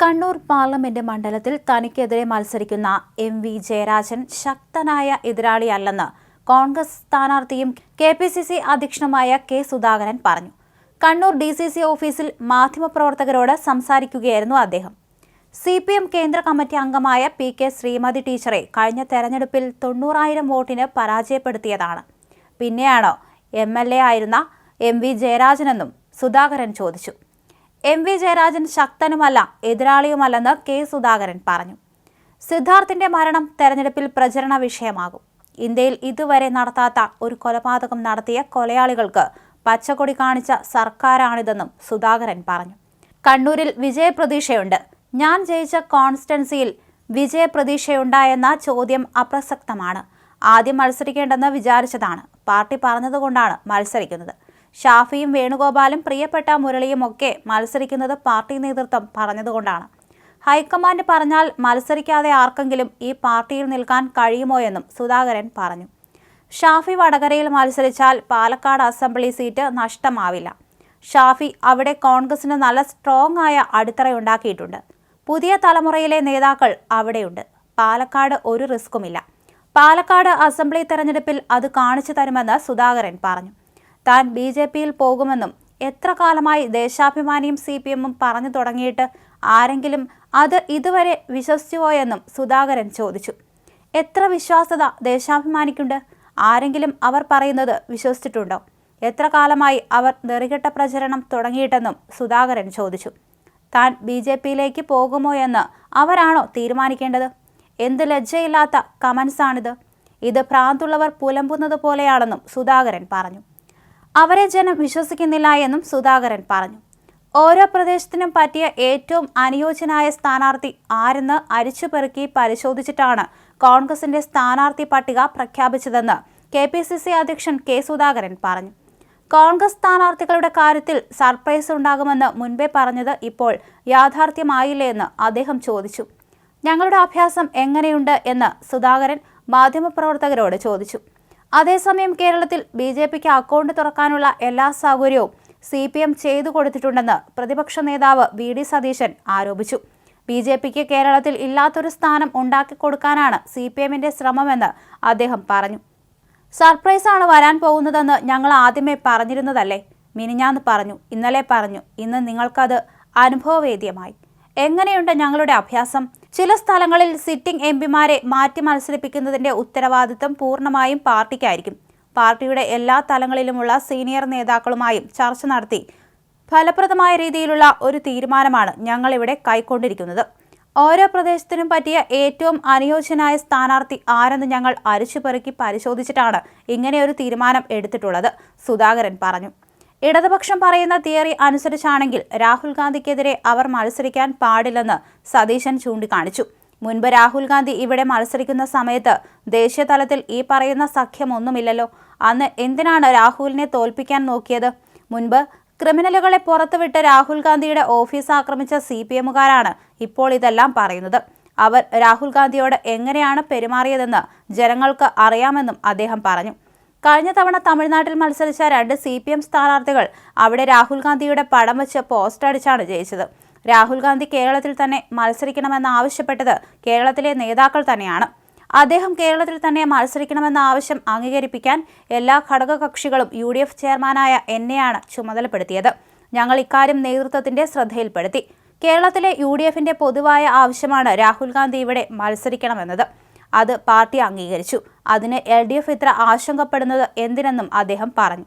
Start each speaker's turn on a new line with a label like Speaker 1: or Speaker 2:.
Speaker 1: Kannur parliament മണ്ഡലത്തിൽ തനിക്കെതിരെ മത്സരിക്കുന്ന എം.വി. ജയരാജൻ ശക്തനായ എതിരാളിയല്ലെന്ന് കോൺഗ്രസ് സ്ഥാനാർത്ഥിയും കെ.പി.സി.സി. അധ്യക്ഷനുമായ കെ. സുധാകരൻ പറഞ്ഞു. കണ്ണൂർ ഡി.സി.സി. ഓഫീസിൽ മാധ്യമപ്രവർത്തകരോട് സംസാരിക്കുകയായിരുന്നു അദ്ദേഹം. CPM കേന്ദ്ര കമ്മിറ്റി അംഗമായ P.K. ശ്രീമതി ടീച്ചറെ കഴിഞ്ഞ തെരഞ്ഞെടുപ്പിൽ 90,000 വോട്ടിന് പരാജയപ്പെടുത്തിയതാണ്. പിന്നെയാണോ MLA ആയിരുന്ന എം.വി. ജയരാജനെന്നും സുധാകരൻ ചോദിച്ചു. എം.വി. ജയരാജൻ ശക്തനുമല്ല എതിരാളിയുമല്ലെന്ന് കെ. സുധാകരൻ പറഞ്ഞു. സിദ്ധാർത്ഥിന്റെ മരണം തെരഞ്ഞെടുപ്പിൽ പ്രചരണ വിഷയമാകും. ഇന്ത്യയിൽ ഇതുവരെ നടത്താത്ത ഒരു കൊലപാതകം നടത്തിയ കൊലയാളികൾക്ക് പച്ചക്കൊടി കാണിച്ച സർക്കാരാണിതെന്നും സുധാകരൻ പറഞ്ഞു. കണ്ണൂരിൽ വിജയപ്രതീക്ഷയുണ്ട്. ഞാൻ ജയിച്ച കോൺസ്റ്റൻസിയിൽ വിജയപ്രതീക്ഷയുണ്ടായെന്ന ചോദ്യം അപ്രസക്തമാണ്. ആദ്യം മത്സരിക്കേണ്ടെന്ന് വിചാരിച്ചതാണ്. പാർട്ടി പറഞ്ഞതുകൊണ്ടാണ് മത്സരിക്കുന്നത്. ഷാഫിയും വേണുഗോപാലും പ്രിയപ്പെട്ട മുരളിയും ഒക്കെ മത്സരിക്കുന്നത് പാർട്ടി നേതൃത്വം പറഞ്ഞതുകൊണ്ടാണ്. ഹൈക്കമാൻഡ് പറഞ്ഞാൽ മത്സരിക്കാതെ ആർക്കെങ്കിലും ഈ പാർട്ടിയിൽ നിൽക്കാൻ കഴിയുമോ എന്നും സുധാകരൻ പറഞ്ഞു. ഷാഫി വടകരയിൽ മത്സരിച്ചാൽ പാലക്കാട് അസംബ്ലി സീറ്റ് നഷ്ടമാവില്ല. ഷാഫി അവിടെ കോൺഗ്രസിന് നല്ല സ്ട്രോങ് ആയ അടിത്തറയുണ്ടാക്കിയിട്ടുണ്ട്. പുതിയ തലമുറയിലെ നേതാക്കൾ അവിടെയുണ്ട്. പാലക്കാട് ഒരു റിസ്ക്കുമില്ല. പാലക്കാട് അസംബ്ലി തെരഞ്ഞെടുപ്പിൽ അത് കാണിച്ചു തരുമെന്ന് സുധാകരൻ പറഞ്ഞു. താൻ BJPയിൽ പോകുമെന്നും എത്ര കാലമായി ദേശാഭിമാനിയും CPMഉം പറഞ്ഞു തുടങ്ങിയിട്ട് ആരെങ്കിലും അത് ഇതുവരെ വിശ്വസിച്ചുപോയെന്നും സുധാകരൻ ചോദിച്ചു. എത്ര വിശ്വാസ്യത ദേശാഭിമാനിക്കുണ്ട്? ആരെങ്കിലും അവർ പറയുന്നത് വിശ്വസിച്ചിട്ടുണ്ടോ? എത്ര കാലമായി അവർ നെറികെട്ട പ്രചരണം തുടങ്ങിയിട്ടെന്നും സുധാകരൻ ചോദിച്ചു. താൻ BJPയിലേക്ക് പോകുമോ എന്ന് അവരാണോ തീരുമാനിക്കേണ്ടത്? എന്ത് ലജ്ജയില്ലാത്ത കമൻസാണിത്? ഇത് ഭ്രാന്തുള്ളവർ പുലമ്പുന്നത് പോലെയാണെന്നും സുധാകരൻ പറഞ്ഞു. അവരെ ജനം വിശ്വസിക്കുന്നില്ല എന്നും സുധാകരൻ പറഞ്ഞു. ഓരോ പ്രദേശത്തിനും പറ്റിയ ഏറ്റവും അനുയോജ്യനായ സ്ഥാനാർത്ഥി ആരെന്ന് അരിച്ചുപെറുക്കി പരിശോധിച്ചിട്ടാണ് കോൺഗ്രസിന്റെ സ്ഥാനാർത്ഥി പട്ടിക പ്രഖ്യാപിച്ചതെന്ന് KPCC അധ്യക്ഷൻ കെ. സുധാകരൻ പറഞ്ഞു. കോൺഗ്രസ് സ്ഥാനാർത്ഥികളുടെ കാര്യത്തിൽ സർപ്രൈസ് ഉണ്ടാകുമെന്ന് മുൻപേ പറഞ്ഞത് ഇപ്പോൾ യാഥാർത്ഥ്യമായില്ലേ എന്ന് അദ്ദേഹം ചോദിച്ചു. ഞങ്ങളുടെ അഭ്യാസം എങ്ങനെയുണ്ട് എന്ന് സുധാകരൻ മാധ്യമപ്രവർത്തകരോട് ചോദിച്ചു. അതേസമയം കേരളത്തിൽ BJPക്ക് അക്കൗണ്ട് തുറക്കാനുള്ള എല്ലാ സൗകര്യവും CPM ചെയ്തു കൊടുത്തിട്ടുണ്ടെന്ന് പ്രതിപക്ഷ നേതാവ് VD സതീശൻ ആരോപിച്ചു. BJPക്ക് കേരളത്തിൽ ഇല്ലാത്തൊരു സ്ഥാനം ഉണ്ടാക്കി കൊടുക്കാനാണ് CPMന്റെ ശ്രമമെന്ന് അദ്ദേഹം പറഞ്ഞു. സർപ്രൈസാണ് വരാൻ പോകുന്നതെന്ന് ഞങ്ങൾ ആദ്യമേ പറഞ്ഞിരുന്നതല്ലേ? മിനിഞ്ഞാന്ന് പറഞ്ഞു, ഇന്നലെ പറഞ്ഞു, ഇന്ന് നിങ്ങൾക്കത് അനുഭവവേദ്യമായി. എങ്ങനെയുണ്ട് ഞങ്ങളുടെ അഭ്യാസം? ചില സ്ഥലങ്ങളിൽ സിറ്റിംഗ് MPമാരെ മാറ്റി മത്സരിപ്പിക്കുന്നതിന്റെ ഉത്തരവാദിത്തം പൂർണ്ണമായും പാർട്ടിക്കായിരിക്കും. പാർട്ടിയുടെ എല്ലാ തലങ്ങളിലുമുള്ള സീനിയർ നേതാക്കളുമായും ചർച്ച നടത്തി ഫലപ്രദമായ രീതിയിലുള്ള ഒരു തീരുമാനമാണ് ഞങ്ങളിവിടെ കൈക്കൊണ്ടിരിക്കുന്നത്. ഓരോ പ്രദേശത്തിനും പറ്റിയ ഏറ്റവും അനുയോജ്യനായ സ്ഥാനാർത്ഥി ആരെന്ന് ഞങ്ങൾ അരിച്ചുപെറുക്കി പരിശോധിച്ചിട്ടാണ് ഇങ്ങനെയൊരു തീരുമാനം എടുത്തിട്ടുള്ളത്, സുധാകരൻ പറഞ്ഞു. ഇടതുപക്ഷം പറയുന്ന തിയറി അനുസരിച്ചാണെങ്കിൽ രാഹുൽ ഗാന്ധിക്കെതിരെ അവർ മത്സരിക്കാൻ പാടില്ലെന്ന് സതീശൻ ചൂണ്ടിക്കാണിച്ചു. മുൻപ് രാഹുൽ ഗാന്ധി ഇവിടെ മത്സരിക്കുന്ന സമയത്ത് ദേശീയ തലത്തിൽ ഈ പറയുന്ന സഖ്യമൊന്നുമില്ലല്ലോ. അന്ന് എന്തിനാണ് രാഹുലിനെ തോൽപ്പിക്കാൻ നോക്കിയത്? മുൻപ് ക്രിമിനലുകളെ പുറത്തുവിട്ട് രാഹുൽ ഗാന്ധിയുടെ ഓഫീസ് ആക്രമിച്ച CPMകാരാണ് ഇപ്പോൾ ഇതെല്ലാം പറയുന്നത്. അവർ രാഹുൽ ഗാന്ധിയോട് എങ്ങനെയാണ് പെരുമാറിയതെന്ന് ജനങ്ങൾക്ക് അറിയാമെന്നും അദ്ദേഹം പറഞ്ഞു. കഴിഞ്ഞ തവണ തമിഴ്നാട്ടിൽ മത്സരിച്ച 2 CPM സ്ഥാനാർത്ഥികൾ അവിടെ രാഹുൽ ഗാന്ധിയുടെ പടം വെച്ച് പോസ്റ്റർ അടിച്ചാണ് ജയിച്ചത്. രാഹുൽ ഗാന്ധി കേരളത്തിൽ തന്നെ മത്സരിക്കണമെന്ന് ആവശ്യപ്പെട്ടത് കേരളത്തിലെ നേതാക്കൾ തന്നെയാണ്. അദ്ദേഹം കേരളത്തിൽ തന്നെ മത്സരിക്കണമെന്ന ആവശ്യം അംഗീകരിപ്പിക്കാൻ എല്ലാ ഘടകകക്ഷികളും UDF ചെയർമാനായ എന്നെയാണ് ചുമതലപ്പെടുത്തിയത്. ഞങ്ങൾ ഇക്കാര്യം നേതൃത്വത്തിന്റെ ശ്രദ്ധയിൽപ്പെടുത്തി. കേരളത്തിലെ UDFന്റെ പൊതുവായ ആവശ്യമാണ് രാഹുൽ ഗാന്ധി ഇവിടെ മത്സരിക്കണമെന്നത്. അത് പാർട്ടി അംഗീകരിച്ചു. അതിന് LDF ഇത്ര ആശങ്കപ്പെടുന്നത് എന്തിനെന്നും അദ്ദേഹം പറഞ്ഞു.